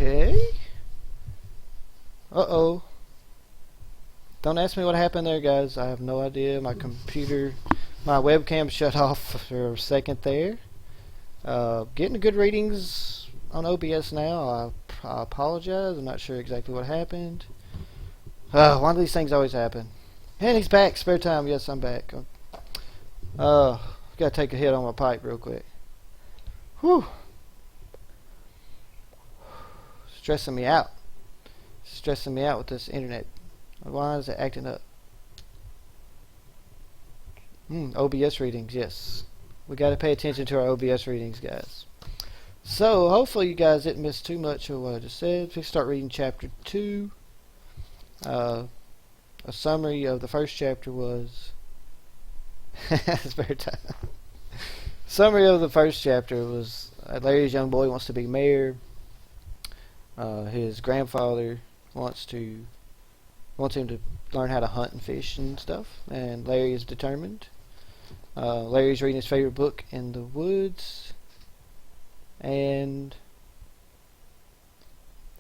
Okay. Uh-oh. Don't ask me what happened there, guys. I have no idea. My webcam shut off for a second there. Getting good readings on OBS now. I apologize. I'm not sure exactly what happened. One of these things always happen. And he's back. Spare time. Yes, I'm back. Gotta take a hit on my pipe real quick. Whew. Stressing me out. Stressing me out with this internet. Why is it acting up? OBS readings, yes. We got to pay attention to our OBS readings, guys. So, hopefully you guys didn't miss too much of what I just said. Let's start reading chapter 2. A summary of the first chapter was... spare time. Summary of the first chapter was Larry's young boy wants to be mayor. His grandfather wants him to learn how to hunt and fish and stuff, and Larry is determined. Larry's reading his favorite book in the woods, and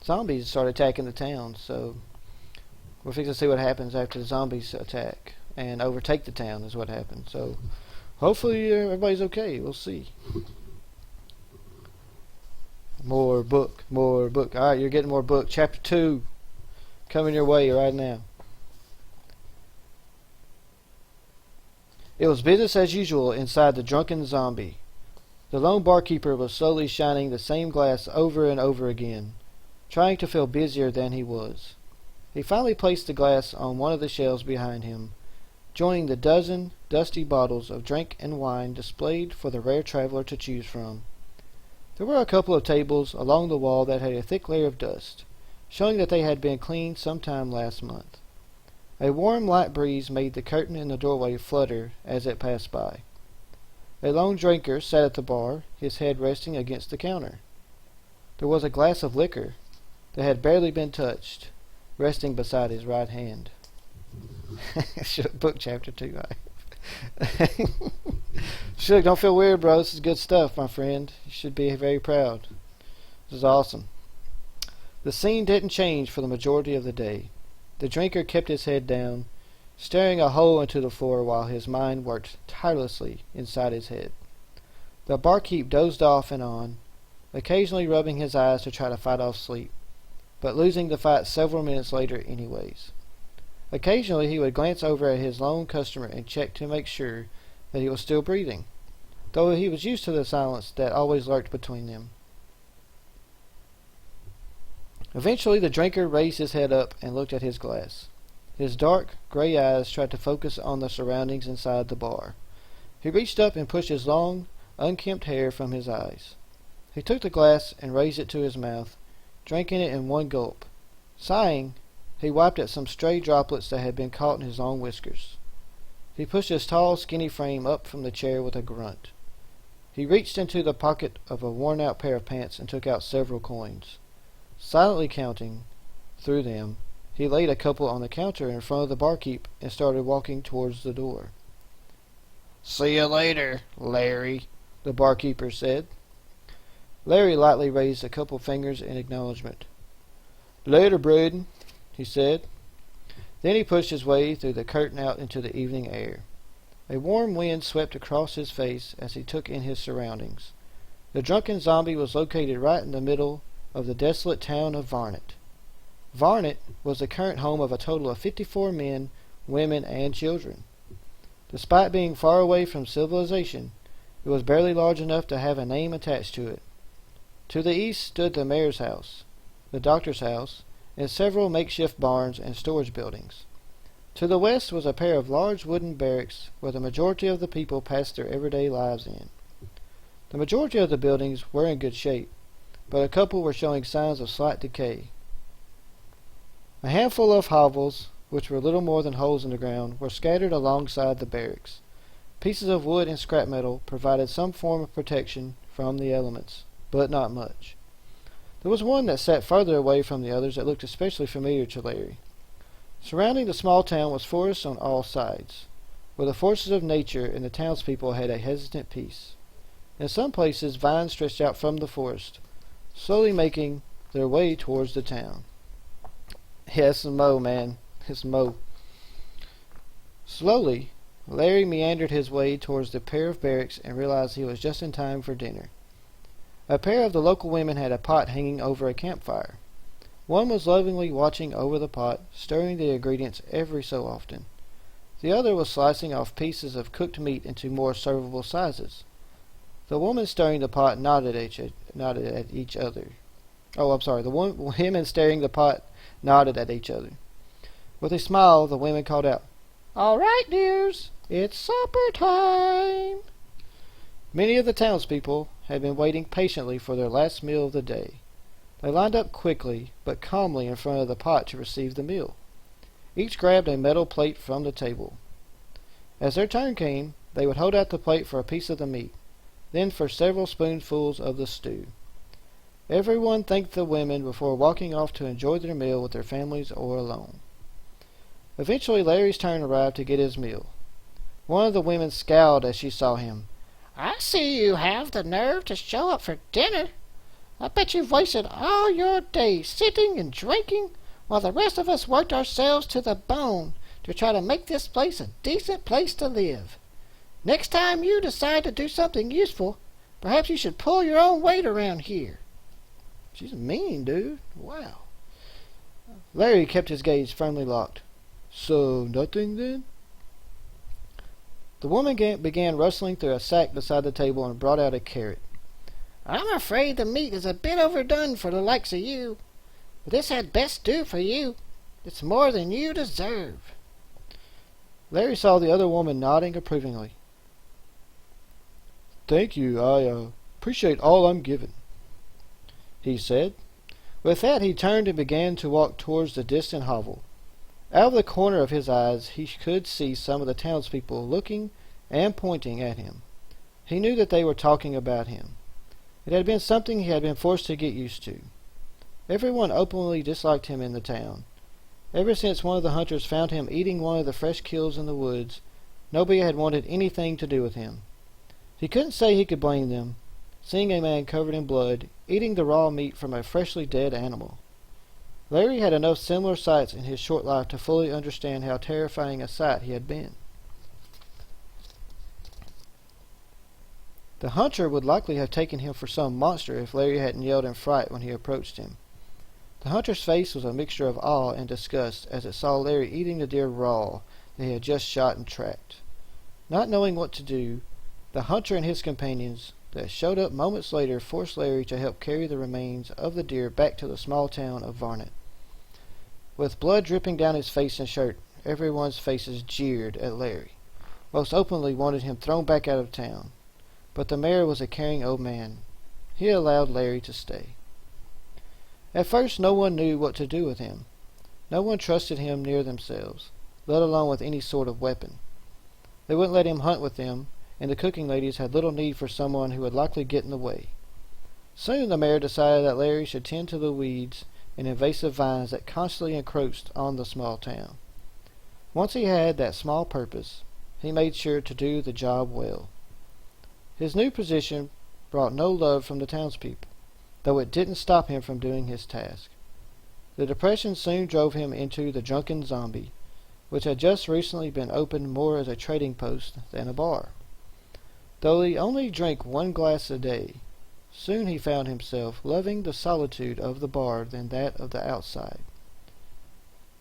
zombies start attacking the town, so we're fixing to see what happens after the zombies attack and overtake the town is what happens. So hopefully everybody's okay. We'll see. More book. Alright, you're getting more book. Chapter 2 coming your way right now. It was business as usual inside the drunken zombie. The lone barkeeper was slowly shining the same glass over and over again, trying to feel busier than he was. He finally placed the glass on one of the shelves behind him, joining the dozen dusty bottles of drink and wine displayed for the rare traveler to choose from. There were a couple of tables along the wall that had a thick layer of dust, showing that they had been cleaned sometime last month. A warm, light breeze made the curtain in the doorway flutter as it passed by. A lone drinker sat at the bar, his head resting against the counter. There was a glass of liquor that had barely been touched, resting beside his right hand. Book chapter 2. Shook, don't feel weird, bro. This is good stuff, my friend. You should be very proud. This is awesome. The scene didn't change for the majority of the day. The drinker kept his head down, staring a hole into the floor while his mind worked tirelessly inside his head. The barkeep dozed off and on, occasionally rubbing his eyes to try to fight off sleep, but losing the fight several minutes later anyways. Occasionally he would glance over at his lone customer and check to make sure that he was still breathing, though he was used to the silence that always lurked between them. Eventually the drinker raised his head up and looked at his glass. His dark, gray eyes tried to focus on the surroundings inside the bar. He reached up and pushed his long, unkempt hair from his eyes. He took the glass and raised it to his mouth, drinking it in one gulp. Sighing, he wiped at some stray droplets that had been caught in his long whiskers. He pushed his tall, skinny frame up from the chair with a grunt. He reached into the pocket of a worn-out pair of pants and took out several coins. Silently counting through them, he laid a couple on the counter in front of the barkeep and started walking towards the door. "See you later, Larry," the barkeeper said. Larry lightly raised a couple fingers in acknowledgement. "Later, Braden," he said. Then he pushed his way through the curtain out into the evening air. A warm wind swept across his face as he took in his surroundings. The drunken zombie was located right in the middle of the desolate town of Varnit. Varnit was the current home of a total of 54 men, women, and children. Despite being far away from civilization, it was barely large enough to have a name attached to it. To the east stood the mayor's house, the doctor's house, and several makeshift barns and storage buildings. To the west was a pair of large wooden barracks where the majority of the people passed their everyday lives in. The majority of the buildings were in good shape, but a couple were showing signs of slight decay. A handful of hovels, which were little more than holes in the ground, were scattered alongside the barracks. Pieces of wood and scrap metal provided some form of protection from the elements, but not much. There was one that sat farther away from the others that looked especially familiar to Larry. Surrounding the small town was forest on all sides, where the forces of nature and the townspeople had a hesitant peace. In some places vines stretched out from the forest, slowly making their way towards the town. Yeah, it's Mo, man. It's Mo. Slowly, Larry meandered his way towards the pair of barracks and realized he was just in time for dinner. A pair of the local women had a pot hanging over a campfire. One was lovingly watching over the pot, stirring the ingredients every so often. The other was slicing off pieces of cooked meat into more servable sizes. The woman stirring the pot nodded at each other. The women stirring the pot nodded at each other. With a smile, the women called out, "All right, dears, it's supper time." Many of the townspeople had been waiting patiently for their last meal of the day. They lined up quickly, but calmly in front of the pot to receive the meal. Each grabbed a metal plate from the table. As their turn came, they would hold out the plate for a piece of the meat, then for several spoonfuls of the stew. Everyone thanked the women before walking off to enjoy their meal with their families or alone. Eventually Larry's turn arrived to get his meal. One of the women scowled as she saw him. "I see you have the nerve to show up for dinner. I bet you've wasted all your day sitting and drinking while the rest of us worked ourselves to the bone to try to make this place a decent place to live. Next time you decide to do something useful, perhaps you should pull your own weight around here." She's mean, dude. Wow. Larry kept his gaze firmly locked. "So, nothing then?" The woman began rustling through a sack beside the table and brought out a carrot. "I'm afraid the meat is a bit overdone for the likes of you. But this had best do for you. It's more than you deserve." Larry saw the other woman nodding approvingly. "Thank you. I appreciate all I'm given," he said. With that, he turned and began to walk towards the distant hovel. Out of the corner of his eyes, he could see some of the townspeople looking and pointing at him. He knew that they were talking about him. It had been something he had been forced to get used to. Everyone openly disliked him in the town. Ever since one of the hunters found him eating one of the fresh kills in the woods, nobody had wanted anything to do with him. He couldn't say he could blame them, seeing a man covered in blood, eating the raw meat from a freshly dead animal. Larry had enough similar sights in his short life to fully understand how terrifying a sight he had been. The hunter would likely have taken him for some monster if Larry hadn't yelled in fright when he approached him. The hunter's face was a mixture of awe and disgust as it saw Larry eating the deer raw that he had just shot and tracked. Not knowing what to do, the hunter and his companions that showed up moments later forced Larry to help carry the remains of the deer back to the small town of Varnit. With blood dripping down his face and shirt, everyone's faces jeered at Larry. Most openly wanted him thrown back out of town. But the mayor was a caring old man. He allowed Larry to stay. At first no one knew what to do with him. No one trusted him near themselves, let alone with any sort of weapon. They wouldn't let him hunt with them, and the cooking ladies had little need for someone who would likely get in the way. Soon the mayor decided that Larry should tend to the weeds and invasive vines that constantly encroached on the small town. Once he had that small purpose, he made sure to do the job well. His new position brought no love from the townspeople, though it didn't stop him from doing his task. The depression soon drove him into the Drunken Zombie, which had just recently been opened more as a trading post than a bar. Though he only drank 1 glass a day, soon he found himself loving the solitude of the bar than that of the outside.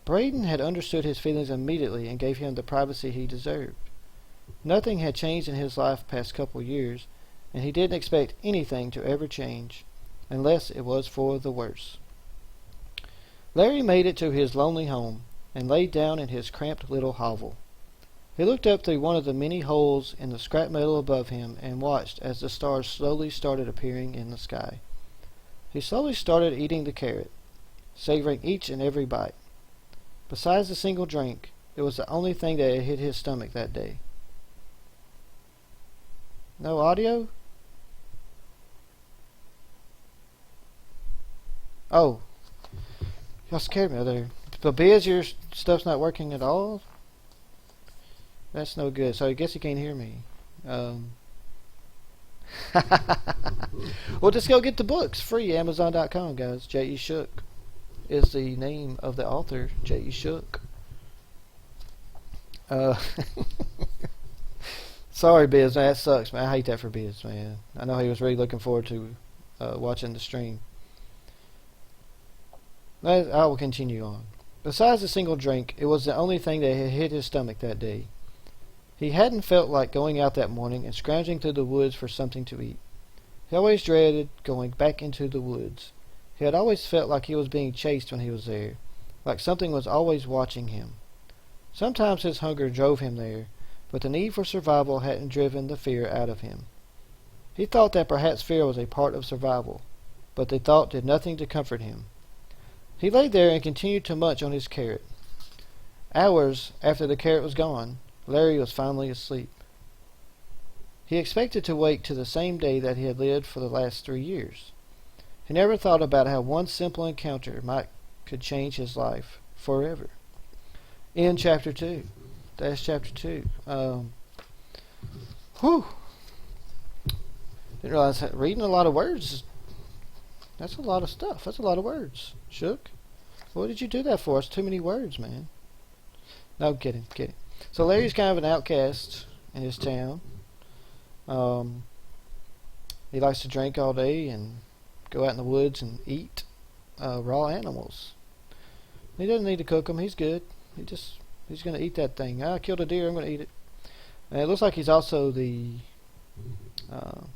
Braden had understood his feelings immediately and gave him the privacy he deserved. Nothing had changed in his life past couple years, and he didn't expect anything to ever change, unless it was for the worse. Larry made it to his lonely home, and laid down in his cramped little hovel. He looked up through one of the many holes in the scrap metal above him and watched as the stars slowly started appearing in the sky. He slowly started eating the carrot, savoring each and every bite. Besides the single drink, it was the only thing that had hit his stomach that day. No audio? Oh. Y'all scared me there. But Biz, your stuff's not working at all? That's no good. So I guess you can't hear me. Well, just go get the books. Free, Amazon.com, guys. J.E. Shook is the name of the author, J.E. Shook. Uh, sorry, Biz, man. That sucks, man. I hate that for Biz, man. I know he was really looking forward to watching the stream. I will continue on. Besides the single drink, it was the only thing that had hit his stomach that day. He hadn't felt like going out that morning and scrounging through the woods for something to eat. He always dreaded going back into the woods. He had always felt like he was being chased when he was there, like something was always watching him. Sometimes his hunger drove him there, but the need for survival hadn't driven the fear out of him. He thought that perhaps fear was a part of survival, but the thought did nothing to comfort him. He lay there and continued to munch on his carrot. Hours after the carrot was gone, Larry was finally asleep. He expected to wake to the same day that he had lived for the last 3 years. He never thought about how one simple encounter could change his life forever. In chapter 2. That's chapter 2. Didn't realize that reading a lot of words, that's a lot of stuff. That's a lot of words. Shook? What did you do that for? It's too many words, man. No, I'm kidding. So Larry's kind of an outcast in his town. He likes to drink all day and go out in the woods and eat raw animals. He doesn't need to cook them. He's good. He's going to eat that thing. I killed a deer. I'm going to eat it. And it looks like he's also the what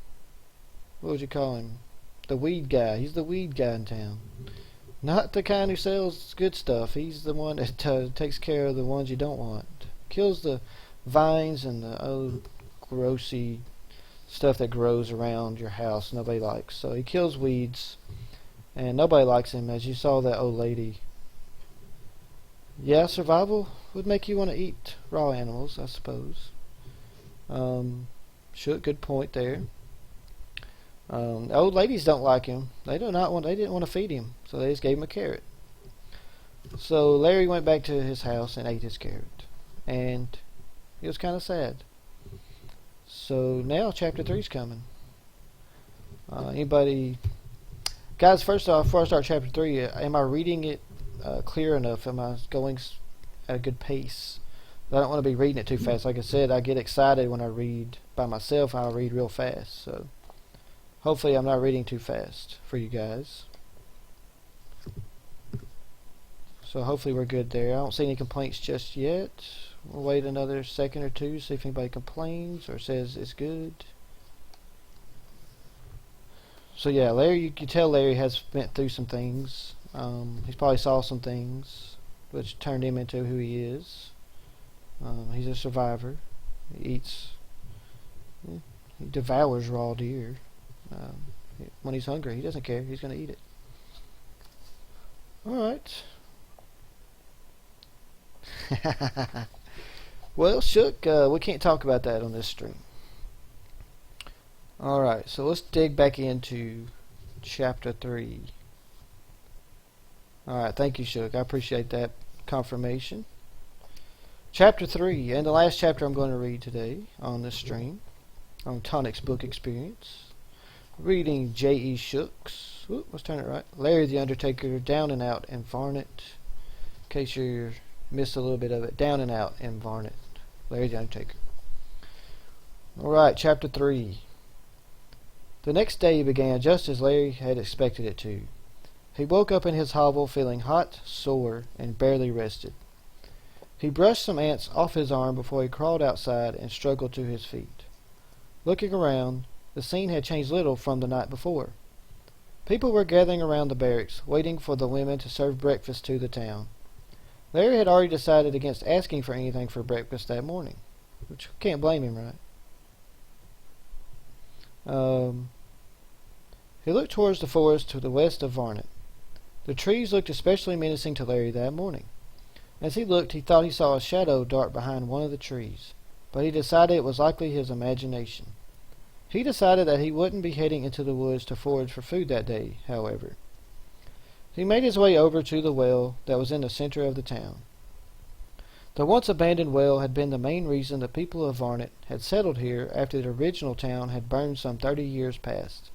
would you call him? The weed guy. He's the weed guy in town. Not the kind who sells good stuff. He's the one that takes care of the ones you don't want. Kills the vines and the grossy stuff that grows around your house nobody likes. So he kills weeds, and nobody likes him, as you saw that old lady. Yeah, survival would make you want to eat raw animals, I suppose. Good point there. The old ladies don't like him. They didn't want to feed him, so they just gave him a carrot. So Larry went back to his house and ate his carrot, and he was kind of sad. So now chapter 3's coming. Anybody, guys? First off, before I start chapter 3, am I reading it clear enough? Am I going at a good pace? I don't want to be reading it too fast. Like I said, I get excited when I read by myself. I'll read real fast. So hopefully I'm not reading too fast for you guys. So hopefully we're good there. I don't see any complaints just yet. We'll wait another second or two, see if anybody complains or says it's good. So yeah, Larry, you can tell Larry has been through some things. He's probably saw some things which turned him into who he is. He's a survivor. He devours raw deer. When he's hungry, he doesn't care. He's going to eat it. Alright. Well, Shook, we can't talk about that on this stream. Alright, so let's dig back into chapter 3. Alright, thank you, Shook. I appreciate that confirmation. Chapter 3, and the last chapter I'm going to read today on this stream, on Tonic's book experience. Reading J.E. Shook's, let's turn it right, Larry the Undertaker, Down and Out in Varnit. In case you missed a little bit of it, Down and Out in Varnit. Larry the Undertaker. Alright, chapter 3. The next day began just as Larry had expected it to. He woke up in his hovel feeling hot, sore, and barely rested. He brushed some ants off his arm before he crawled outside and struggled to his feet. Looking around, the scene had changed little from the night before. People were gathering around the barracks, waiting for the women to serve breakfast to the town. Larry had already decided against asking for anything for breakfast that morning, which can't blame him, right? He looked towards the forest to the west of Varnit. The trees looked especially menacing to Larry that morning. As he looked, he thought he saw a shadow dart behind one of the trees, but he decided it was likely his imagination. He decided that he wouldn't be heading into the woods to forage for food that day, however. He made his way over to the well that was in the center of the town. The once abandoned well had been the main reason the people of Varnit had settled here after the original town had burned some 30 years past.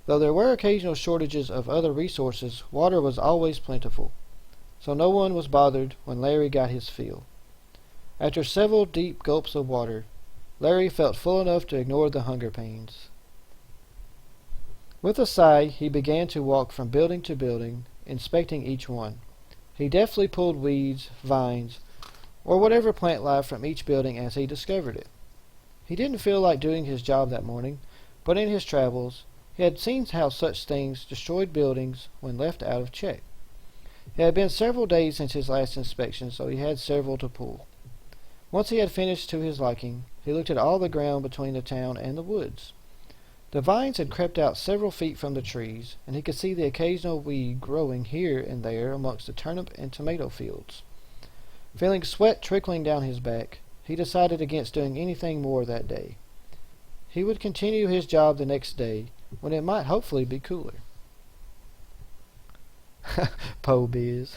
Though there were occasional shortages of other resources, water was always plentiful, so no one was bothered when Larry got his fill. After several deep gulps of water, Larry felt full enough to ignore the hunger pains. With a sigh, he began to walk from building to building, inspecting each one. He deftly pulled weeds, vines, or whatever plant life from each building as he discovered it. He didn't feel like doing his job that morning, but in his travels, he had seen how such things destroyed buildings when left out of check. It had been several days since his last inspection, so he had several to pull. Once he had finished to his liking, he looked at all the ground between the town and the woods. The vines had crept out several feet from the trees, and he could see the occasional weed growing here and there amongst the turnip and tomato fields. Feeling sweat trickling down his back, he decided against doing anything more that day. He would continue his job the next day, when it might hopefully be cooler. Po biz.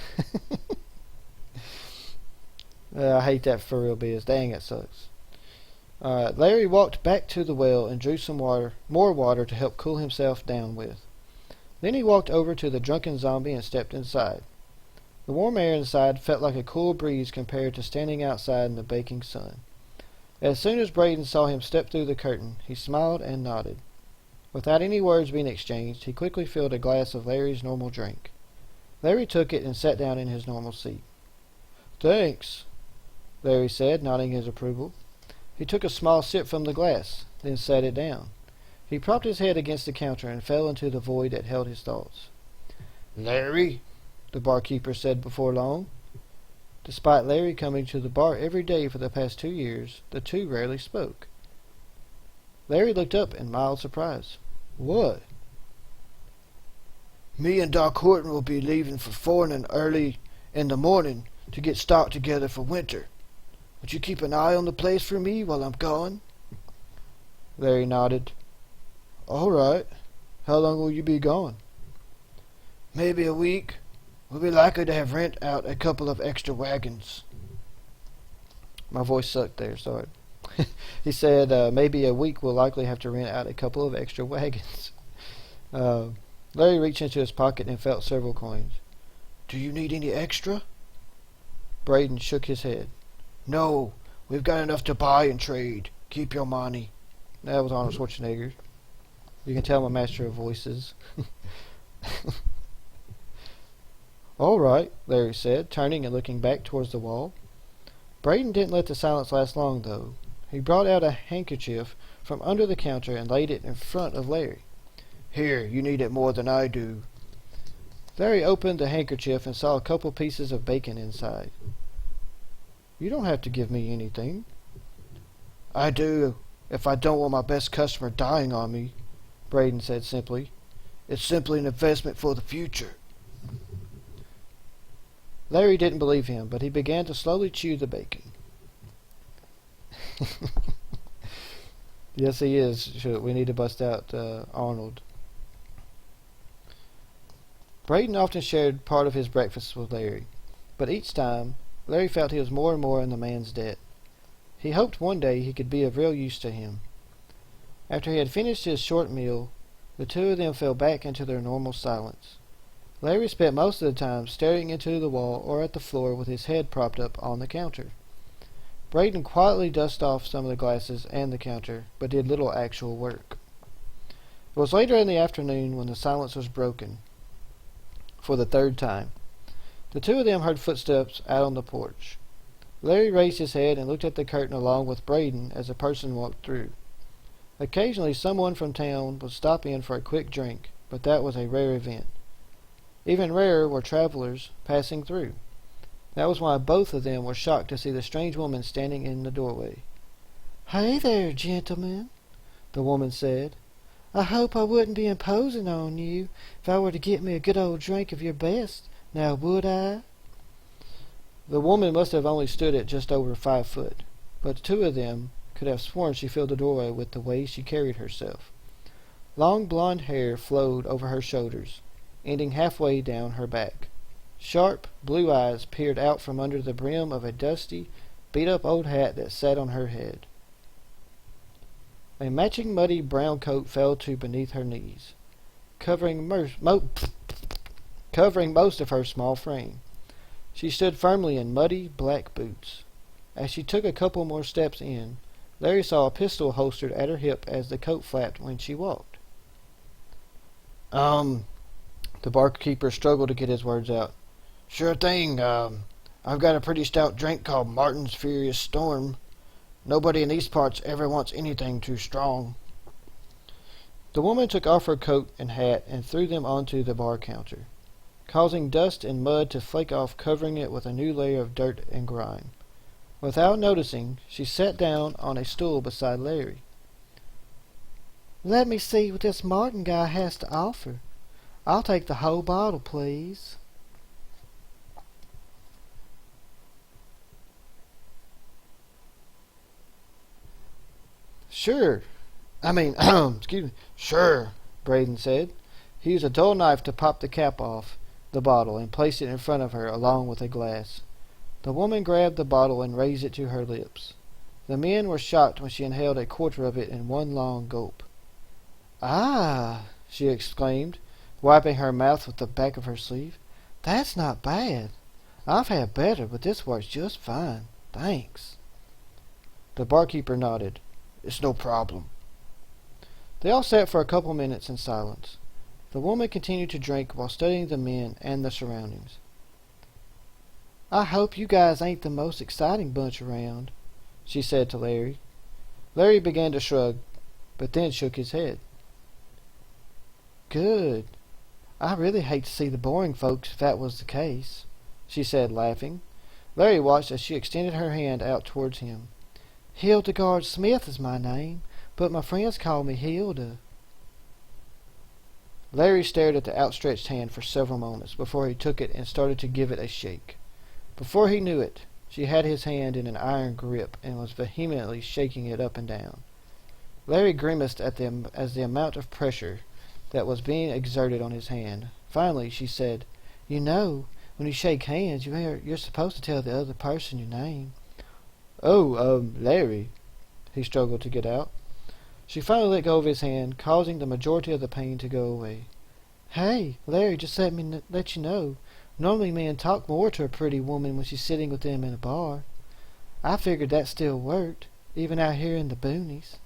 I hate that for real biz. Dang, it sucks. Larry walked back to the well and drew some more water to help cool himself down with. Then he walked over to the drunken zombie and stepped inside. The warm air inside felt like a cool breeze compared to standing outside in the baking sun. As soon as Braden saw him step through the curtain, he smiled and nodded. Without any words being exchanged, he quickly filled a glass of Larry's normal drink. Larry took it and sat down in his normal seat. "Thanks," Larry said, nodding his approval. He took a small sip from the glass, then sat it down. He propped his head against the counter and fell into the void that held his thoughts. "Larry," the barkeeper said before long. Despite Larry coming to the bar every day for the past 2 years, the two rarely spoke. Larry looked up in mild surprise. "What?" "Me and Doc Horton will be leaving for Fornin early in the morning to get stocked together for winter. Would you keep an eye on the place for me while I'm gone?" Larry nodded. "All right. How long will you be gone?" "Maybe a week. We'll be likely to have rent out a couple of extra wagons." My voice sucked there, sorry. He said, maybe a week we'll likely have to rent out a couple of extra wagons. Larry reached into his pocket and felt several coins. "Do you need any extra?" Braden shook his head. "No, we've got enough to buy and trade. Keep your money." That was Arnold Schwarzenegger. You can tell I'm a master of voices. "All right," Larry said, turning and looking back towards the wall. Braden didn't let the silence last long, though. He brought out a handkerchief from under the counter and laid it in front of Larry. "Here, you need it more than I do." Larry opened the handkerchief and saw a couple pieces of bacon inside. "You don't have to give me anything." "I do, if I don't want my best customer dying on me," Braden said simply. "It's simply an investment for the future." Larry didn't believe him, but he began to slowly chew the bacon. Yes, he is. We need to bust out Arnold. Braden often shared part of his breakfast with Larry, but each time, Larry felt he was more and more in the man's debt. He hoped one day he could be of real use to him. After he had finished his short meal, the two of them fell back into their normal silence. Larry spent most of the time staring into the wall or at the floor with his head propped up on the counter. Braden quietly dusted off some of the glasses and the counter, but did little actual work. It was later in the afternoon when the silence was broken. For the third time, the two of them heard footsteps out on the porch. Larry raised his head and looked at the curtain along with Braden as a person walked through. Occasionally someone from town would stop in for a quick drink, but that was a rare event. Even rarer were travelers passing through. That was why both of them were shocked to see the strange woman standing in the doorway. "Hey there, gentlemen," the woman said. "I hope I wouldn't be imposing on you if I were to get me a good old drink of your best, now would I?" The woman must have only stood at just over 5 foot, but the two of them could have sworn she filled the doorway with the way she carried herself. Long blonde hair flowed over her shoulders, ending halfway down her back. Sharp, blue eyes peered out from under the brim of a dusty, beat-up old hat that sat on her head. A matching muddy brown coat fell to beneath her knees, covering most of her small frame. She stood firmly in muddy, black boots. As she took a couple more steps in, Larry saw a pistol holstered at her hip as the coat flapped when she walked. The barkeeper struggled to get his words out. Sure thing, I've got a pretty stout drink called Martin's Furious Storm. Nobody in these parts ever wants anything too strong. The woman took off her coat and hat and threw them onto the bar counter, causing dust and mud to flake off, covering it with a new layer of dirt and grime. Without noticing, she sat down on a stool beside Larry. Let me see what this Martin guy has to offer. I'll take the whole bottle, please. Sure. Excuse me. Sure, Braden said. He used a dull knife to pop the cap off the bottle and placed it in front of her along with a glass. The woman grabbed the bottle and raised it to her lips. The men were shocked when she inhaled a quarter of it in one long gulp. Ah, she exclaimed, wiping her mouth with the back of her sleeve. That's not bad. I've had better, but this works just fine. Thanks. The barkeeper nodded. It's no problem. They all sat for a couple minutes in silence. The woman continued to drink while studying the men and the surroundings. I hope you guys ain't the most exciting bunch around, she said to Larry. Larry began to shrug, but then shook his head. Good. I really hate to see the boring folks if that was the case, she said, laughing. Larry watched as she extended her hand out towards him. Hildegard Smith is my name, but my friends call me Hilda. Larry stared at the outstretched hand for several moments before he took it and started to give it a shake. Before he knew it, she had his hand in an iron grip and was vehemently shaking it up and down. Larry grimaced at them as the amount of pressure that was being exerted on his hand. Finally, she said, You know, when you shake hands, you're supposed to tell the other person your name. Larry, he struggled to get out. She finally let go of his hand, causing the majority of the pain to go away. Hey, Larry, just let you know. Normally men talk more to a pretty woman when she's sitting with them in a bar. I figured that still worked, even out here in the boonies.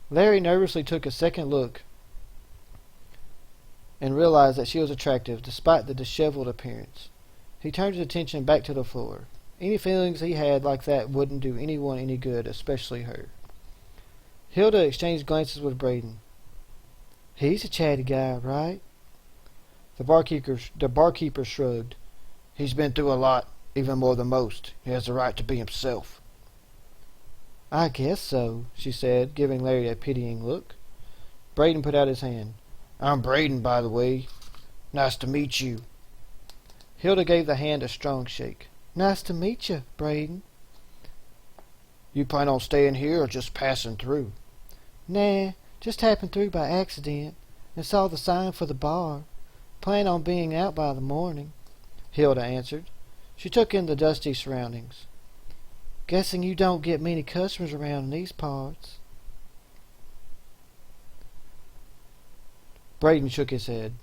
Larry nervously took a second look and realized that she was attractive despite the disheveled appearance. He turned his attention back to the floor. Any feelings he had like that wouldn't do anyone any good, especially her. Hilda exchanged glances with Braden. He's a chatty guy, right? The barkeeper shrugged. He's been through a lot, even more than most. He has the right to be himself. I guess so, she said, giving Larry a pitying look. Braden put out his hand. I'm Braden, by the way. Nice to meet you. Hilda gave the hand a strong shake. Nice to meet you, Braden. You plan on staying here or just passing through? Nah, just happened through by accident and saw the sign for the bar. Plan on being out by the morning, Hilda answered. She took in the dusty surroundings. Guessing you don't get many customers around in these parts. Braden shook his head.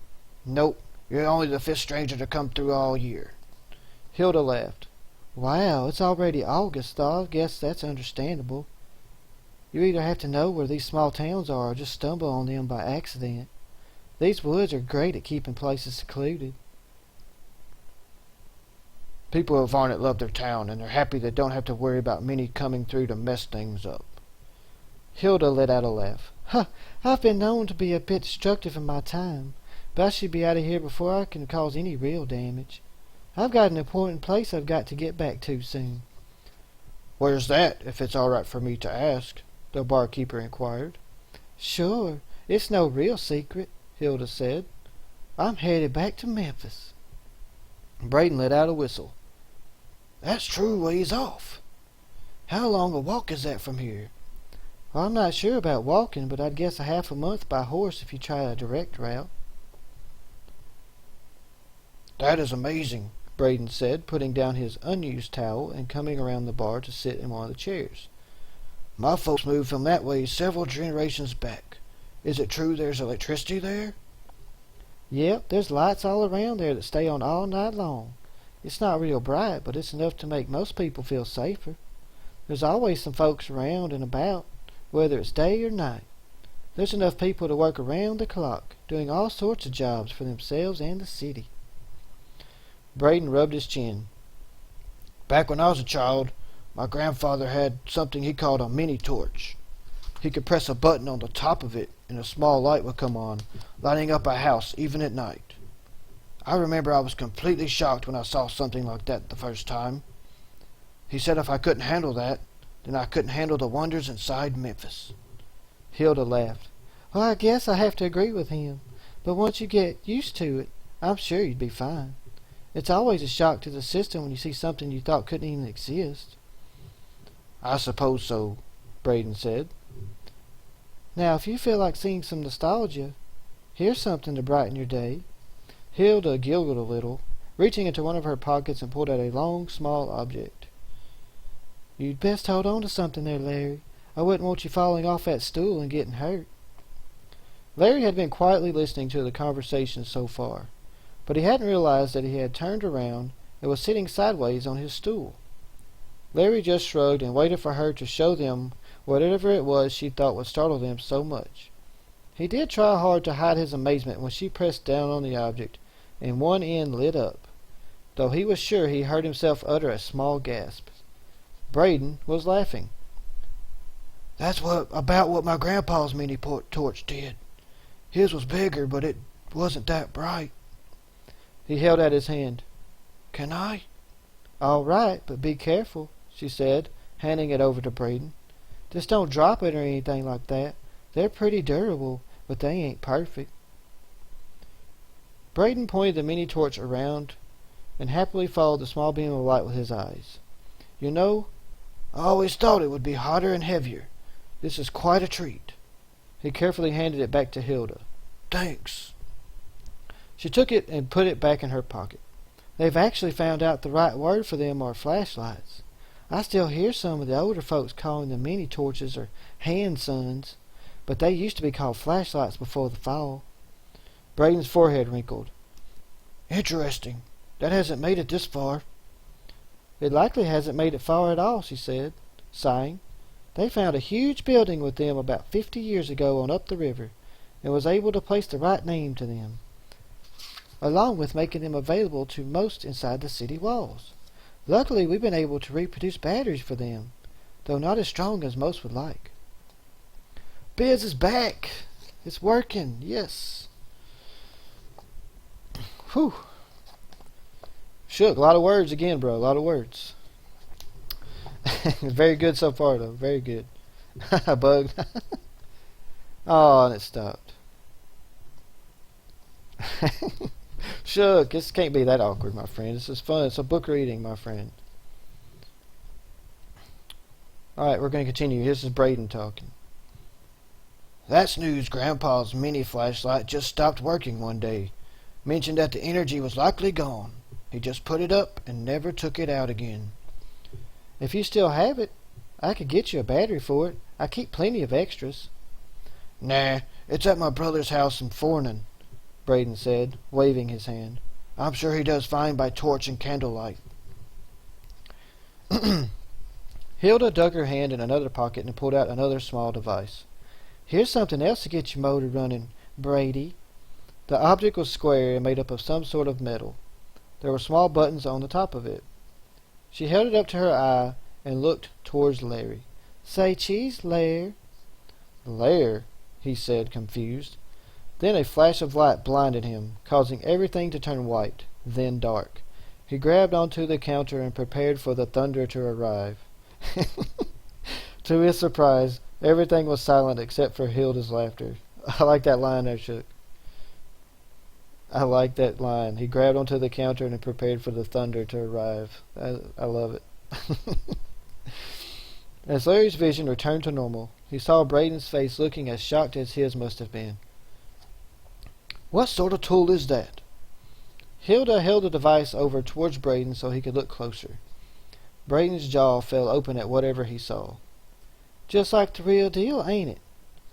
Nope, you're only the fifth stranger to come through all year. Hilda laughed. Wow, it's already August, though. I guess that's understandable. You either have to know where these small towns are or just stumble on them by accident. These woods are great at keeping places secluded. People of Varnit love their town, and they're happy they don't have to worry about many coming through to mess things up. Hilda let out a laugh. Huh, I've been known to be a bit destructive in my time, but I should be out of here before I can cause any real damage. I've got an important place I've got to get back to soon. Where's that, if it's all right for me to ask? The barkeeper inquired. Sure, it's no real secret, Hilda said. I'm headed back to Memphis. Braden let out a whistle. That's true ways off. How long a walk is that from here? Well, I'm not sure about walking, but I'd guess a half a month by horse if you try a direct route. "That is amazing," Braden said, putting down his unused towel and coming around the bar to sit in one of the chairs. "My folks moved from that way several generations back. Is it true there's electricity there?" "Yep, there's lights all around there that stay on all night long. It's not real bright, but it's enough to make most people feel safer. There's always some folks around and about, whether it's day or night. There's enough people to work around the clock, doing all sorts of jobs for themselves and the city." Braden rubbed his chin. "Back when I was a child, my grandfather had something he called a mini torch. He could press a button on the top of it, and a small light would come on, lighting up a house even at night. I remember I was completely shocked when I saw something like that the first time. He said if I couldn't handle that, then I couldn't handle the wonders inside Memphis." Hilda laughed. "Well, I guess I have to agree with him, but once you get used to it, I'm sure you'd be fine. It's always a shock to the system when you see something you thought couldn't even exist." "I suppose so," Braden said. "Now, if you feel like seeing some nostalgia, here's something to brighten your day." Hilda giggled a little, reaching into one of her pockets and pulled out a long, small object. "You'd best hold on to something there, Larry. I wouldn't want you falling off that stool and getting hurt." Larry had been quietly listening to the conversation so far, but he hadn't realized that he had turned around and was sitting sideways on his stool. Larry just shrugged and waited for her to show them whatever it was she thought would startle them so much. He did try hard to hide his amazement when she pressed down on the object, and one end lit up, though he was sure he heard himself utter a small gasp. Braden was laughing. "That's about what my grandpa's mini torch did. His was bigger, but it wasn't that bright." He held out his hand. "Can I?" "All right, but be careful," she said, handing it over to Braden. "Just don't drop it or anything like that. They're pretty durable, but they ain't perfect." Braden pointed the mini torch around and happily followed the small beam of light with his eyes. "You know, I always thought it would be hotter and heavier. This is quite a treat." He carefully handed it back to Hilda. "Thanks." She took it and put it back in her pocket. "They've actually found out the right word for them are flashlights. I still hear some of the older folks calling them mini torches or hand suns, but they used to be called flashlights before the fall." Braden's forehead wrinkled. "Interesting. That hasn't made it this far." "It likely hasn't made it far at all," she said, sighing. "They found a huge building with them about 50 years ago on up the river, and was able to place the right name to them, along with making them available to most inside the city walls. Luckily, we've been able to reproduce batteries for them, though not as strong as most would like." "Biz is back. It's working. Yes." Whew. Shook. A lot of words again, bro. A lot of words. Very good so far, though. Very good. Bugged. Oh, and it stopped. Shook. This can't be that awkward, my friend. This is fun. It's a book reading, my friend. Alright, we're going to continue. This is Braden talking. "That's news. Grandpa's mini flashlight just stopped working one day. Mentioned that the energy was likely gone. He just put it up and never took it out again." "If you still have it, I could get you a battery for it. I keep plenty of extras." "Nah, it's at my brother's house in Fornan," Braden said, waving his hand. "I'm sure he does fine by torch and candlelight." Hilda dug her hand in another pocket and pulled out another small device. "Here's something else to get your motor running, Brady." The object was square and made up of some sort of metal. There were small buttons on the top of it. She held it up to her eye and looked towards Larry. "Say cheese, Lair." "Lair?" he said, confused. Then a flash of light blinded him, causing everything to turn white, then dark. He grabbed onto the counter and prepared for the thunder to arrive. To his surprise, everything was silent except for Hilda's laughter. I like that line there, Shook. I like that line. He grabbed onto the counter and prepared for the thunder to arrive. I love it. As Larry's vision returned to normal, he saw Braden's face looking as shocked as his must have been. "What sort of tool is that?" Hilda held the device over towards Braden so he could look closer. Braden's jaw fell open at whatever he saw. "Just like the real deal, ain't it?"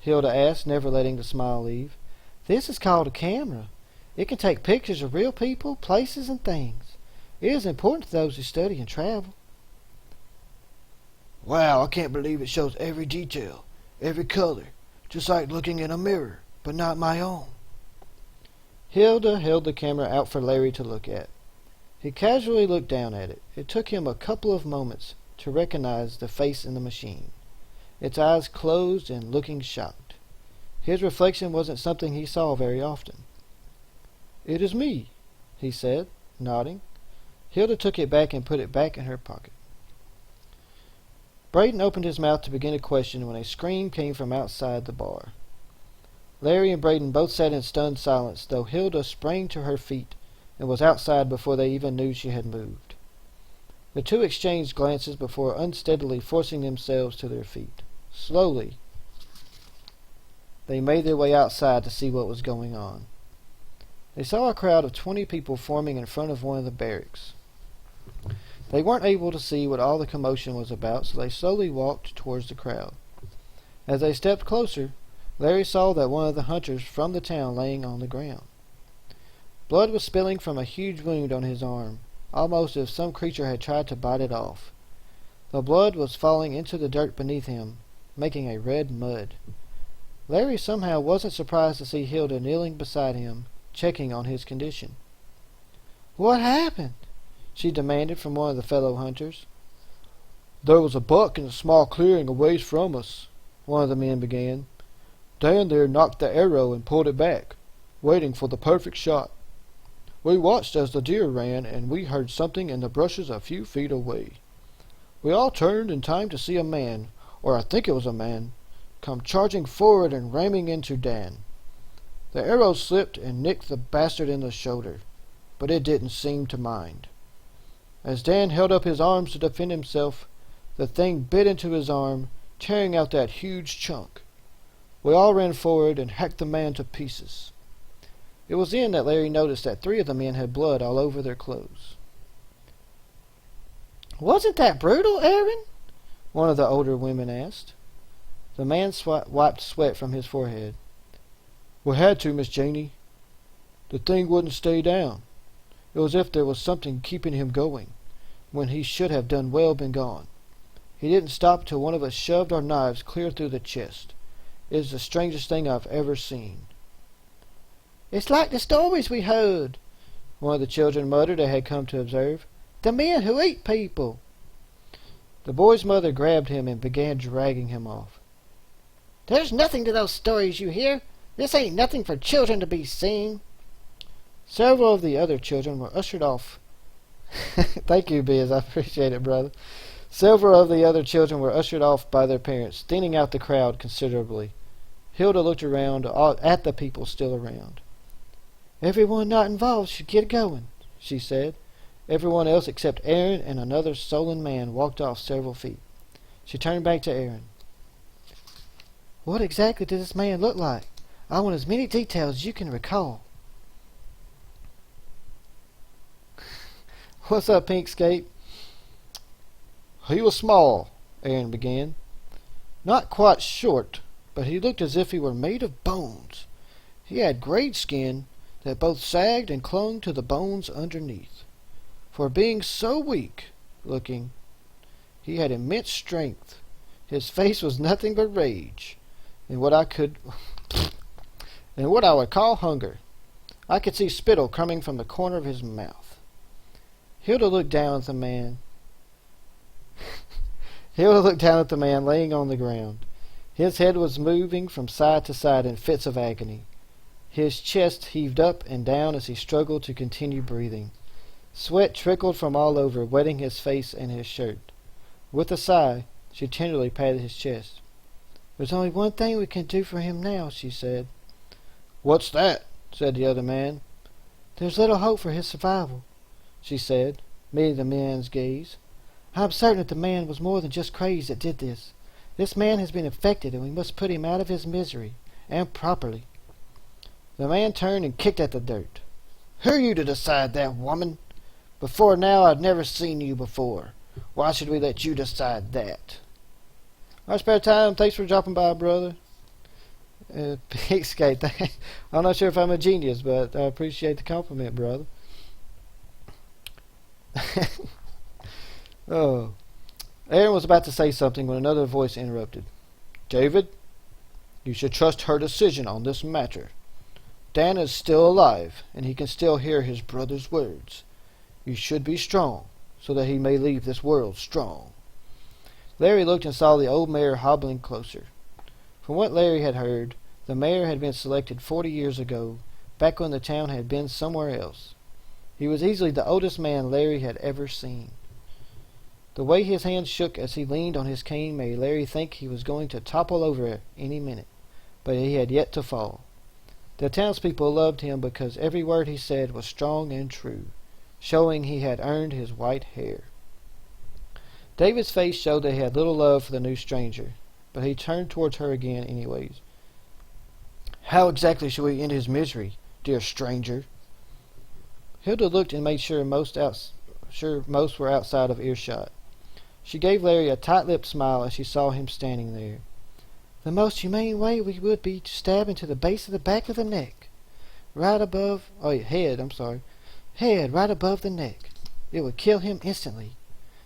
Hilda asked, never letting the smile leave. "This is called a camera. It can take pictures of real people, places, and things. It is important to those who study and travel." "Wow, I can't believe it shows every detail, every color, just like looking in a mirror, but not my own." Hilda held the camera out for Larry to look at. He casually looked down at it. It took him a couple of moments to recognize the face in the machine. Its eyes closed and looking shocked. His reflection wasn't something he saw very often. "It is me," he said, nodding. Hilda took it back and put it back in her pocket. Braden opened his mouth to begin a question when a scream came from outside the bar. Larry and Braden both sat in stunned silence, though Hilda sprang to her feet and was outside before they even knew she had moved. The two exchanged glances before unsteadily forcing themselves to their feet. Slowly, they made their way outside to see what was going on. They saw a crowd of 20 people forming in front of one of the barracks. They weren't able to see what all the commotion was about, so they slowly walked towards the crowd. As they stepped closer, Larry saw that one of the hunters from the town laying on the ground. Blood was spilling from a huge wound on his arm, almost as if some creature had tried to bite it off. The blood was falling into the dirt beneath him, making a red mud. Larry somehow wasn't surprised to see Hilda kneeling beside him, checking on his condition. "What happened?" she demanded from one of the fellow hunters. "There was a buck in a small clearing a ways from us," one of the men began. "Dan there knocked the arrow and pulled it back, waiting for the perfect shot. We watched as the deer ran, and we heard something in the bushes a few feet away. We all turned in time to see a man, or I think it was a man, come charging forward and ramming into Dan. The arrow slipped and nicked the bastard in the shoulder, but it didn't seem to mind. As Dan held up his arms to defend himself, the thing bit into his arm, tearing out that huge chunk. We all ran forward and hacked the man to pieces." It was then that Larry noticed that 3 of the men had blood all over their clothes. "Wasn't that brutal, Aaron?" one of the older women asked. The man wiped sweat from his forehead. "We had to, Miss Janey. The thing wouldn't stay down. It was as if there was something keeping him going, when he should have done well been gone. He didn't stop till one of us shoved our knives clear through the chest. It is the strangest thing I've ever seen." "It's like the stories we heard," one of the children muttered that had come to observe. "The men who eat people." The boy's mother grabbed him and began dragging him off. "There's nothing to those stories you hear. This ain't nothing for children to be seeing." Several of the other children were ushered off. Thank you, Biz. I appreciate it, brother. Several of the other children were ushered off by their parents, thinning out the crowd considerably. Hilda looked around at the people still around. "Everyone not involved should get going," she said. Everyone else except Aaron and another sullen man walked off several feet. She turned back to Aaron. "What exactly did this man look like? I want as many details as you can recall." "What's up, Pink Skate?" "He was small," Aaron began. "Not quite short, but he looked as if he were made of bones. He had grayed skin that both sagged and clung to the bones underneath. For being so weak looking, he had immense strength. His face was nothing but rage, and what I would call hunger. I could see spittle coming from the corner of his mouth." Hilda looked down at the man. Hilda looked down at the man laying on the ground. His head was moving from side to side in fits of agony. His chest heaved up and down as he struggled to continue breathing. Sweat trickled from all over, wetting his face and his shirt. With a sigh, she tenderly patted his chest. "There's only one thing we can do for him now," she said. "What's that?" said the other man. "There's little hope for his survival," she said, meeting the man's gaze. "I'm certain that the man was more than just crazed that did this. This man has been infected, and we must put him out of his misery, and properly." The man turned and kicked at the dirt. Who are you to decide that, woman? Before now I've never seen you before. Why should we let you decide that? Our spare time. Thanks for dropping by, brother. Pixgate. I'm not sure if I'm a genius, but I appreciate the compliment, brother. Oh. Aaron was about to say something when another voice interrupted. David, you should trust her decision on this matter. Dan is still alive, and he can still hear his brother's words. You should be strong, so that he may leave this world strong. Larry looked and saw the old mayor hobbling closer. From what Larry had heard, the mayor had been selected 40 years ago, back when the town had been somewhere else. He was easily the oldest man Larry had ever seen. The way his hands shook as he leaned on his cane made Larry think he was going to topple over any minute, but he had yet to fall. The townspeople loved him because every word he said was strong and true, showing he had earned his white hair. David's face showed that he had little love for the new stranger, but he turned towards her again anyways. How exactly shall we end his misery, dear stranger? Hilda looked and made sure most were outside of earshot. She gave Larry a tight-lipped smile as she saw him standing there. The most humane way would be to stab into the base of the back of the neck. Right above... Head right above the neck. It would kill him instantly.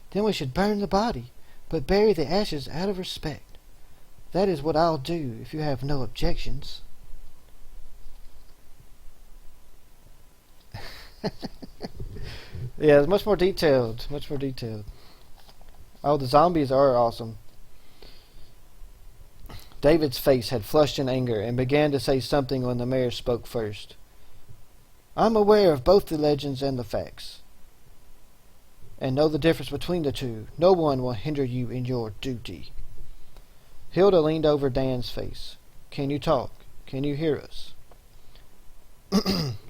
Then we should burn the body, but bury the ashes out of respect. That is what I'll do, if you have no objections. Yeah, it's much more detailed. Oh, the zombies are awesome. David's face had flushed in anger and began to say something when the mayor spoke first. I'm aware of both the legends and the facts, and know the difference between the two. No one will hinder you in your duty. Hilda leaned over Dan's face. Can you talk? Can you hear us?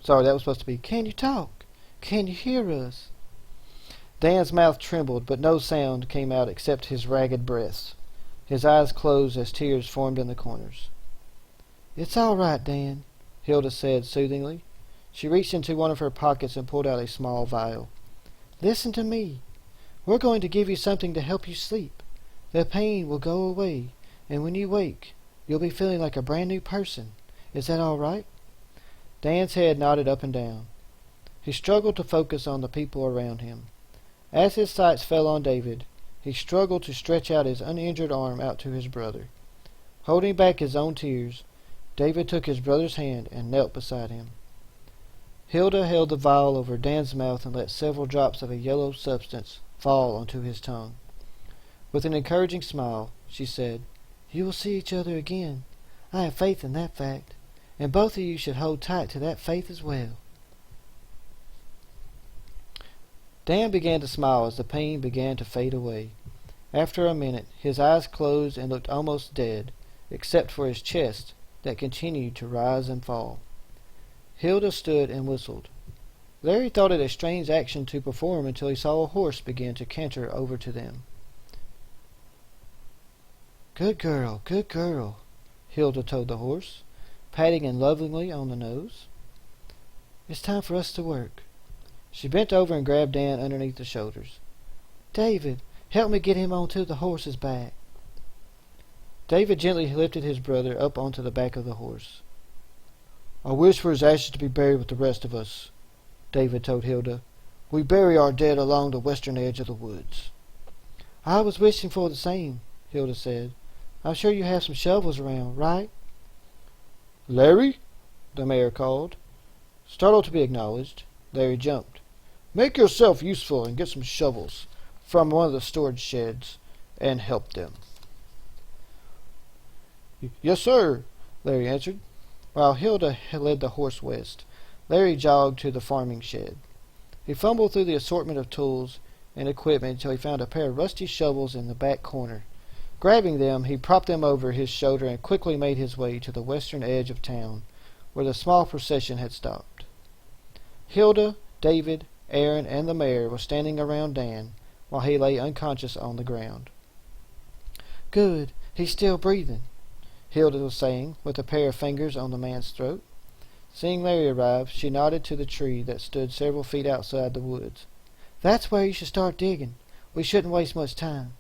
Sorry, that was supposed to be, can you talk? Can you hear us? Dan's mouth trembled, but no sound came out except his ragged breaths. His eyes closed as tears formed in the corners. It's all right, Dan, Hilda said soothingly. She reached into one of her pockets and pulled out a small vial. Listen to me. We're going to give you something to help you sleep. The pain will go away, and when you wake, you'll be feeling like a brand new person. Is that all right? Dan's head nodded up and down. He struggled to focus on the people around him. As his sights fell on David, he struggled to stretch out his uninjured arm out to his brother. Holding back his own tears, David took his brother's hand and knelt beside him. Hilda held the vial over Dan's mouth and let several drops of a yellow substance fall onto his tongue. With an encouraging smile, she said, You will see each other again. I have faith in that fact, and both of you should hold tight to that faith as well. Dan began to smile as the pain began to fade away. After a minute, his eyes closed and looked almost dead, except for his chest that continued to rise and fall. Hilda stood and whistled. Larry thought it a strange action to perform until he saw a horse begin to canter over to them. Good girl, Hilda told the horse, patting him lovingly on the nose. It's time for us to work. She bent over and grabbed Dan underneath the shoulders. David, help me get him onto the horse's back. David gently lifted his brother up onto the back of the horse. I wish for his ashes to be buried with the rest of us, David told Hilda. We bury our dead along the western edge of the woods. I was wishing for the same, Hilda said. I'm sure you have some shovels around, right? Larry? The mayor called. Startled to be acknowledged, Larry jumped. Make yourself useful and get some shovels from one of the storage sheds and help them. Yes, sir, Larry answered. While Hilda led the horse west, Larry jogged to the farming shed. He fumbled through the assortment of tools and equipment until he found a pair of rusty shovels in the back corner. Grabbing them, he propped them over his shoulder and quickly made his way to the western edge of town, where the small procession had stopped. Hilda, David, Aaron, and the mayor were standing around Dan, while he lay unconscious on the ground. Good, he's still breathing, Hilda was saying, with a pair of fingers on the man's throat. Seeing Larry arrive, she nodded to the tree that stood several feet outside the woods. "That's where you should start digging. We shouldn't waste much time."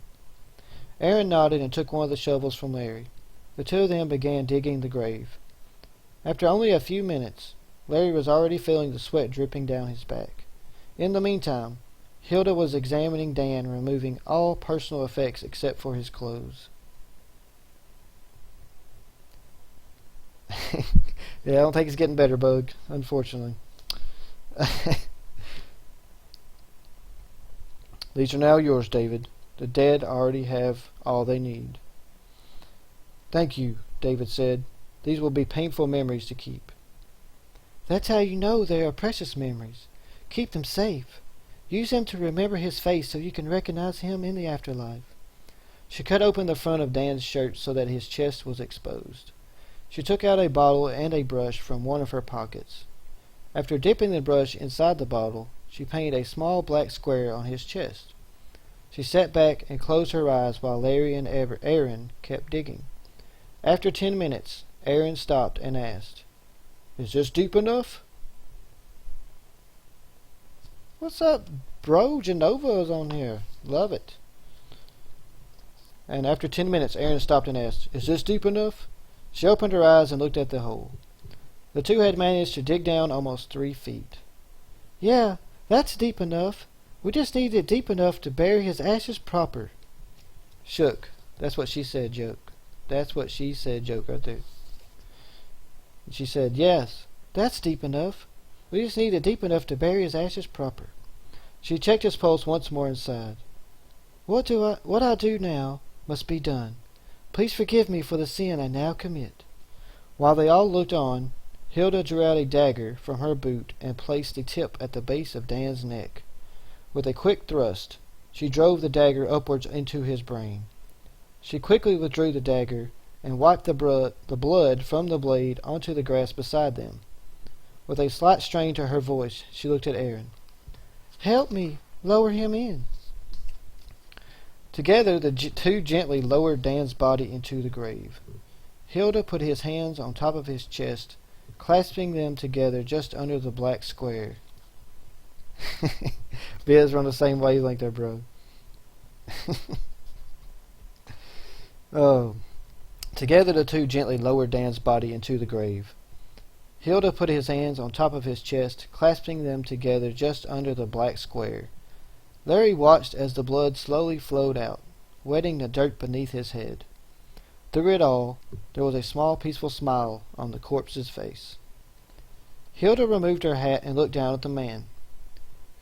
Aaron nodded and took one of the shovels from Larry. The two of them began digging the grave. After only a few minutes, Larry was already feeling the sweat dripping down his back. In the meantime, Hilda was examining Dan, removing all personal effects except for his clothes. Yeah, I don't think it's getting better, Bug, unfortunately. These are now yours, David. The dead already have all they need. Thank you, David said. These will be painful memories to keep. That's how you know they are precious memories. Keep them safe. Use them to remember his face so you can recognize him in the afterlife. She cut open the front of Dan's shirt so that his chest was exposed. She took out a bottle and a brush from one of her pockets. After dipping the brush inside the bottle, she painted a small black square on his chest. She sat back and closed her eyes while Larry and Aaron kept digging. After 10 minutes, Aaron stopped and asked, "Is this deep enough?" "What's up, bro? Genova's on here. Love it." And after 10 minutes, Aaron stopped and asked, "Is this deep enough?" She opened her eyes and looked at the hole. The two had managed to dig down almost 3 feet. "Yeah, that's deep enough. We just need it deep enough to bury his ashes proper." Shook. That's what she said, joke. That's what she said, joke right there. She said, "Yes, That's deep enough. We just need it deep enough to bury his ashes proper." She checked his pulse once more and sighed. What I do now must be done. Please forgive me for the sin I now commit." While they all looked on, Hilda drew out a dagger from her boot and placed the tip at the base of Dan's neck. With a quick thrust, she drove the dagger upwards into his brain. She quickly withdrew the dagger and wiped the blood from the blade onto the grass beside them. With a slight strain to her voice, she looked at Aaron. "Help me lower him in." Together, the two gently lowered Dan's body into the grave. Hilda put his hands on top of his chest, clasping them together just under the black square. Biz, we're on the same wavelength there, bro. Oh. Together, the two gently lowered Dan's body into the grave. Hilda put his hands on top of his chest, clasping them together just under the black square. Larry watched as the blood slowly flowed out, wetting the dirt beneath his head. Through it all, there was a small peaceful smile on the corpse's face. Hilda removed her hat and looked down at the man.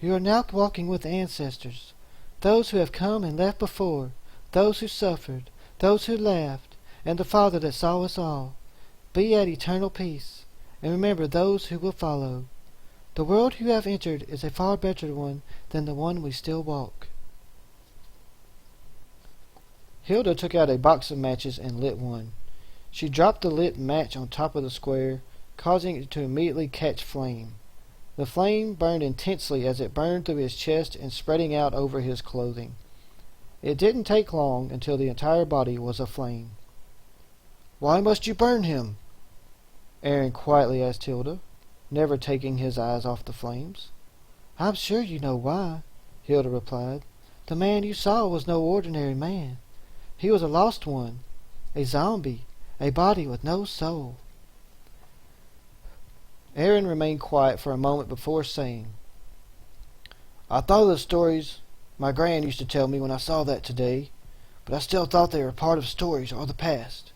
"You are now walking with the ancestors, those who have come and left before, those who suffered, those who laughed, and the Father that saw us all. Be at eternal peace, and remember those who will follow. The world you have entered is a far better one than the one we still walk." Hilda took out a box of matches and lit one. She dropped the lit match on top of the square, causing it to immediately catch flame. The flame burned intensely as it burned through his chest and spreading out over his clothing. It didn't take long until the entire body was aflame. "Why must you burn him?" Aaron quietly asked Hilda, never taking his eyes off the flames. "I'm sure you know why," Hilda replied. "The man you saw was no ordinary man. He was a lost one, a zombie, a body with no soul." Aaron remained quiet for a moment before saying, "I thought of the stories my gran used to tell me when I saw that today, but I still thought they were part of stories or the past."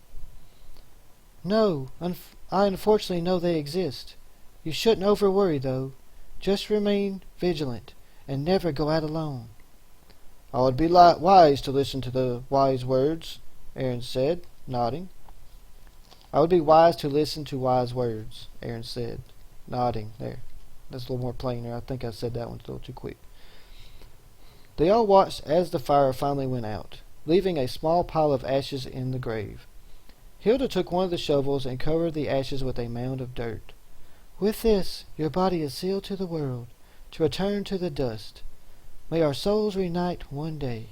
"No, I unfortunately know they exist. You shouldn't over-worry, though. Just remain vigilant, and never go out alone." "I would be wise to listen to the wise words," Aaron said, nodding. "I would be wise to listen to wise words," Aaron said, nodding. There. That's a little more plain there. I think I said that one a little too quick. They all watched as the fire finally went out, leaving a small pile of ashes in the grave. Hilda took one of the shovels and covered the ashes with a mound of dirt. "With this, your body is sealed to the world, to return to the dust. May our souls reunite one day."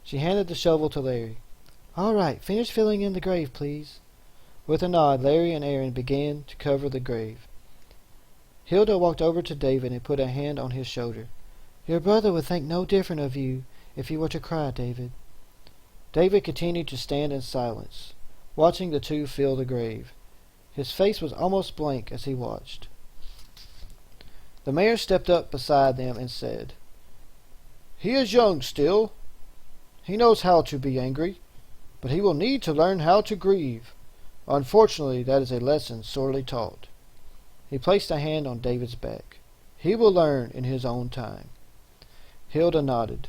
She handed the shovel to Larry. "All right, finish filling in the grave, please." With a nod, Larry and Aaron began to cover the grave. Hilda walked over to David and put a hand on his shoulder. Your brother would think no different of you if you were to cry, David. David continued to stand in silence, watching the two fill the grave. His face was almost blank as he watched. The mayor stepped up beside them and said, "He is young still. He knows how to be angry, but he will need to learn how to grieve. Unfortunately, that is a lesson sorely taught." He placed a hand on David's back. "He will learn in his own time." Hilda nodded.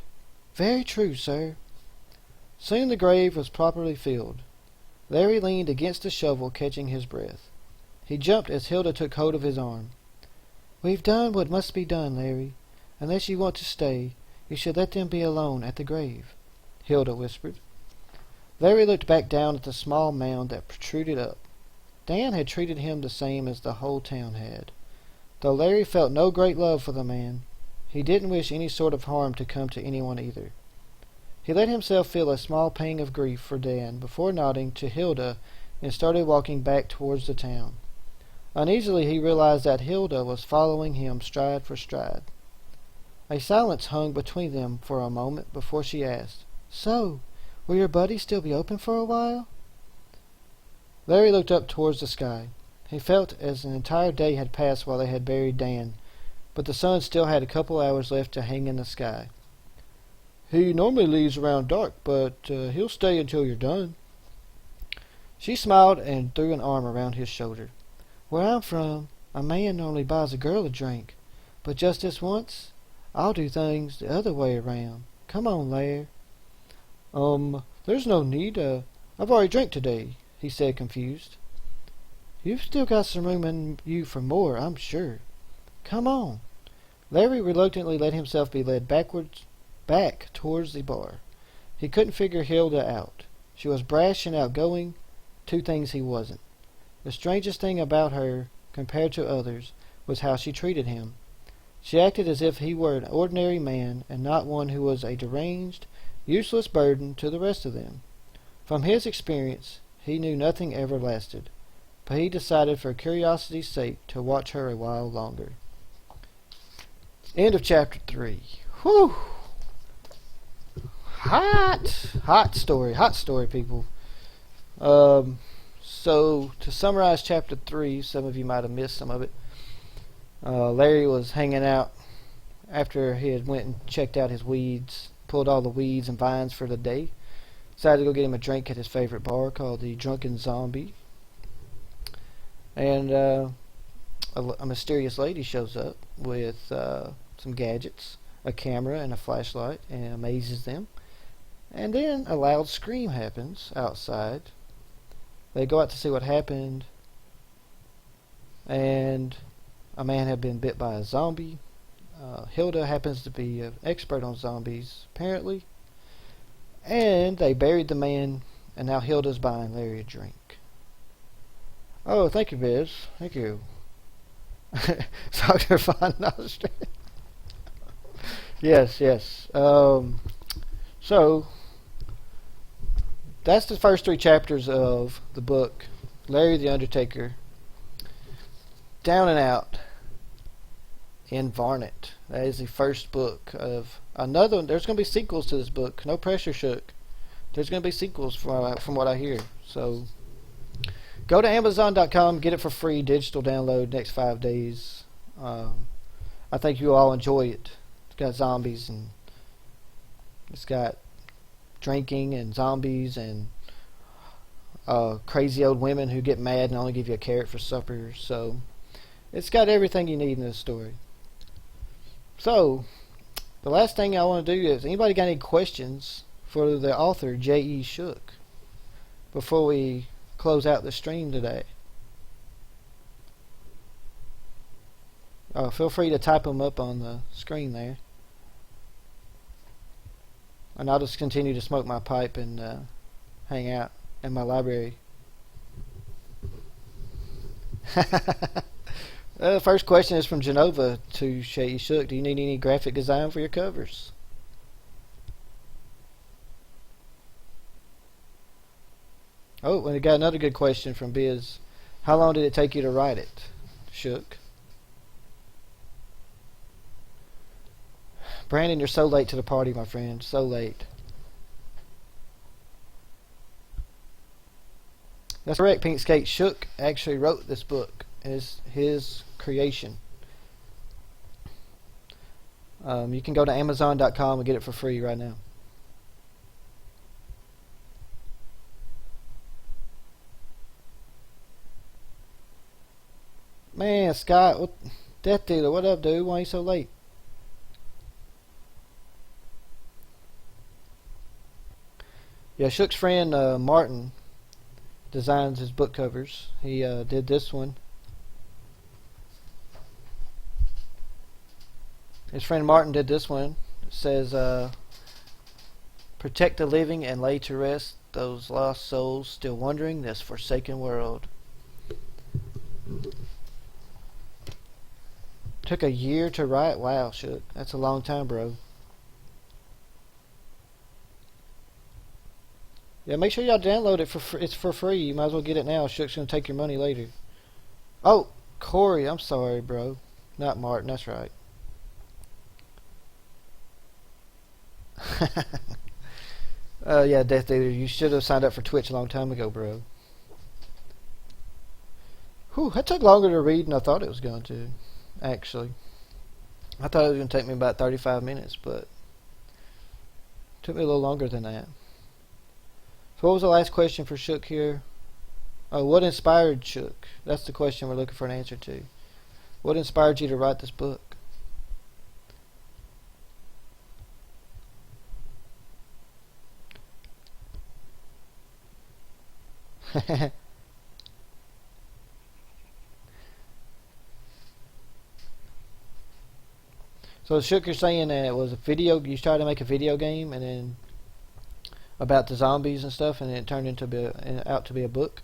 Very true, sir. Soon the grave was properly filled. Larry leaned against the shovel, catching his breath. He jumped as Hilda took hold of his arm. We've done what must be done, Larry. Unless you want to stay, you should let them be alone at the grave, Hilda whispered. Larry looked back down at the small mound that protruded up. Dan had treated him the same as the whole town had. Though Larry felt no great love for the man, he didn't wish any sort of harm to come to anyone either. He let himself feel a small pang of grief for Dan before nodding to Hilda and started walking back towards the town. Uneasily he realized that Hilda was following him stride for stride. A silence hung between them for a moment before she asked, So, will your buddy still be open for a while? Larry looked up towards the sky. He felt as an entire day had passed while they had buried Dan, but the sun still had a couple hours left to hang in the sky. "He normally leaves around dark, but he'll stay until you're done." She smiled and threw an arm around his shoulder. Where I'm from, a man normally buys a girl a drink, but just this once, I'll do things the other way around. Come on, Larry. There's no need. I've already drank today," he said, confused. You've still got some room in you for more, I'm sure. Come on. Larry reluctantly let himself be led back towards the bar. He couldn't figure Hilda out. She was brash and outgoing, two things he wasn't. The strangest thing about her, compared to others, was how she treated him. She acted as if he were an ordinary man and not one who was a deranged, useless burden to the rest of them. From his experience, he knew nothing ever lasted, but he decided for curiosity's sake to watch her a while longer. End of chapter 3. Whew! Hot story, people. So, to summarize chapter 3, some of you might have missed some of it. Larry was hanging out after he had went and checked out his weeds, pulled all the weeds and vines for the day. Decided to go get him a drink at his favorite bar called the Drunken Zombie. And a mysterious lady shows up with some gadgets, a camera and a flashlight, and amazes them. And then a loud scream happens outside. They go out to see what happened, and a man had been bit by a zombie. Hilda happens to be an expert on zombies, apparently. And they buried the man, and now Hilda's buying Larry a drink. Oh, thank you, Biz. Thank you. Dr. Von Nostrand. Yes. So, that's the first 3 chapters of the book, Larry the Undertaker. Down and Out in Varnit. That is the first book of another one. There's going to be sequels to this book. No pressure, Shook. There's going to be sequels from what I hear. So, go to Amazon.com, get it for free, digital download next 5 days. I think you all enjoy it. It's got zombies and it's got drinking and zombies and crazy old women who get mad and only give you a carrot for supper. So it's got everything you need in this story. So the last thing I want to do is, anybody got any questions for the author, J.E. Shook, before we close out the stream today? Feel free to type them up on the screen there. And I'll just continue to smoke my pipe and hang out in my library. The first question is from Genova to J.E. Shook. Do you need any graphic design for your covers? Oh, and we got another good question from Biz. How long did it take you to write it, Shook? Brandon, you're so late to the party, my friend. So late. That's correct, Pink Skate. Shook actually wrote this book. It's his creation. You can go to Amazon.com and get it for free right now. Man, Scott, what, Death Dealer, what up, dude? Why are you so late? Yeah, Shook's friend Martin designs his book covers. He did this one. His friend Martin did this one. It says, protect the living and lay to rest those lost souls still wandering this forsaken world. Took a year to write? Wow, Shook. That's a long time, bro. Yeah, make sure y'all download it for free. It's for free. You might as well get it now. Shook's gonna take your money later. Oh, Corey, I'm sorry, bro. Not Martin, that's right. Yeah, Death Dealer, you should have signed up for Twitch a long time ago, bro. Whew, that took longer to read than I thought it was going to, actually. I thought it was going to take me about 35 minutes, but it took me a little longer than that. So what was the last question for Shook here? Oh, what inspired Shook? That's the question we're looking for an answer to. What inspired you to write this book? So Shook, you're saying that it was a video, you tried to make a video game and then about the zombies and stuff, and it turned out to be a book?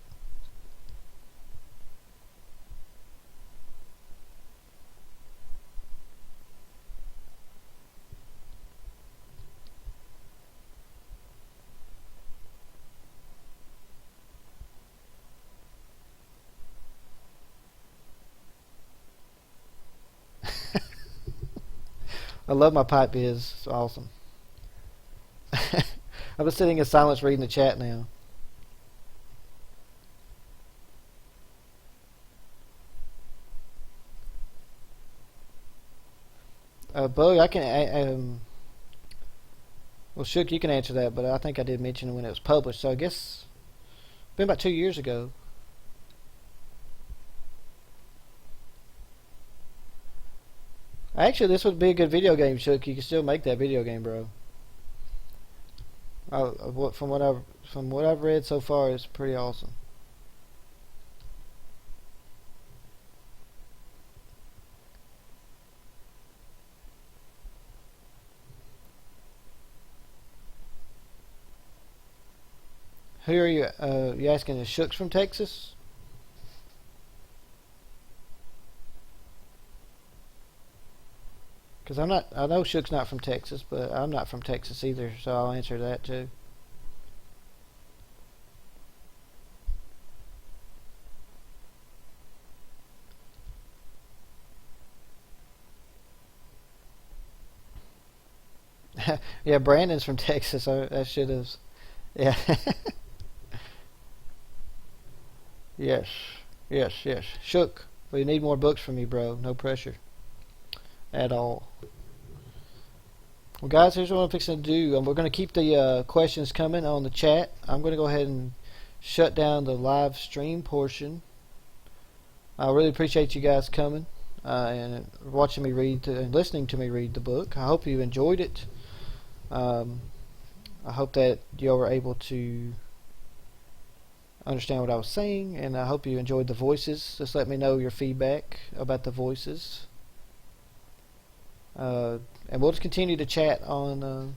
I love my pipe biz. It's awesome. I've been sitting in silence reading the chat now. Bug, I can. Well, Shook, you can answer that, but I think I did mention when it was published. So I guess it's been about 2 years ago. Actually, this would be a good video game, Shook. You can still make that video game, bro. From what I've read so far, it's pretty awesome. Who are you? You asking if Shook's from Texas? Because I'm not. I know Shook's not from Texas, but I'm not from Texas either, so I'll answer that too. Yeah, Brandon's from Texas. I should have. Yeah. Yes. Yes. Yes. Shook. We need more books from you, bro. No pressure at all. Well, guys, here's what I'm fixing to do. We're going to keep the questions coming on the chat. I'm going to go ahead and shut down the live stream portion. I really appreciate you guys coming and watching me read and listening to me read the book. I hope you enjoyed it. I hope that you were able to understand what I was saying, and I hope you enjoyed the voices. Just let me know your feedback about the voices. And we'll just continue to chat on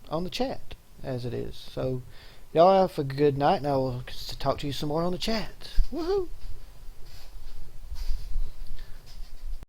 the chat as it is. So y'all have a good night, and I will talk to you some more on the chat. Woohoo!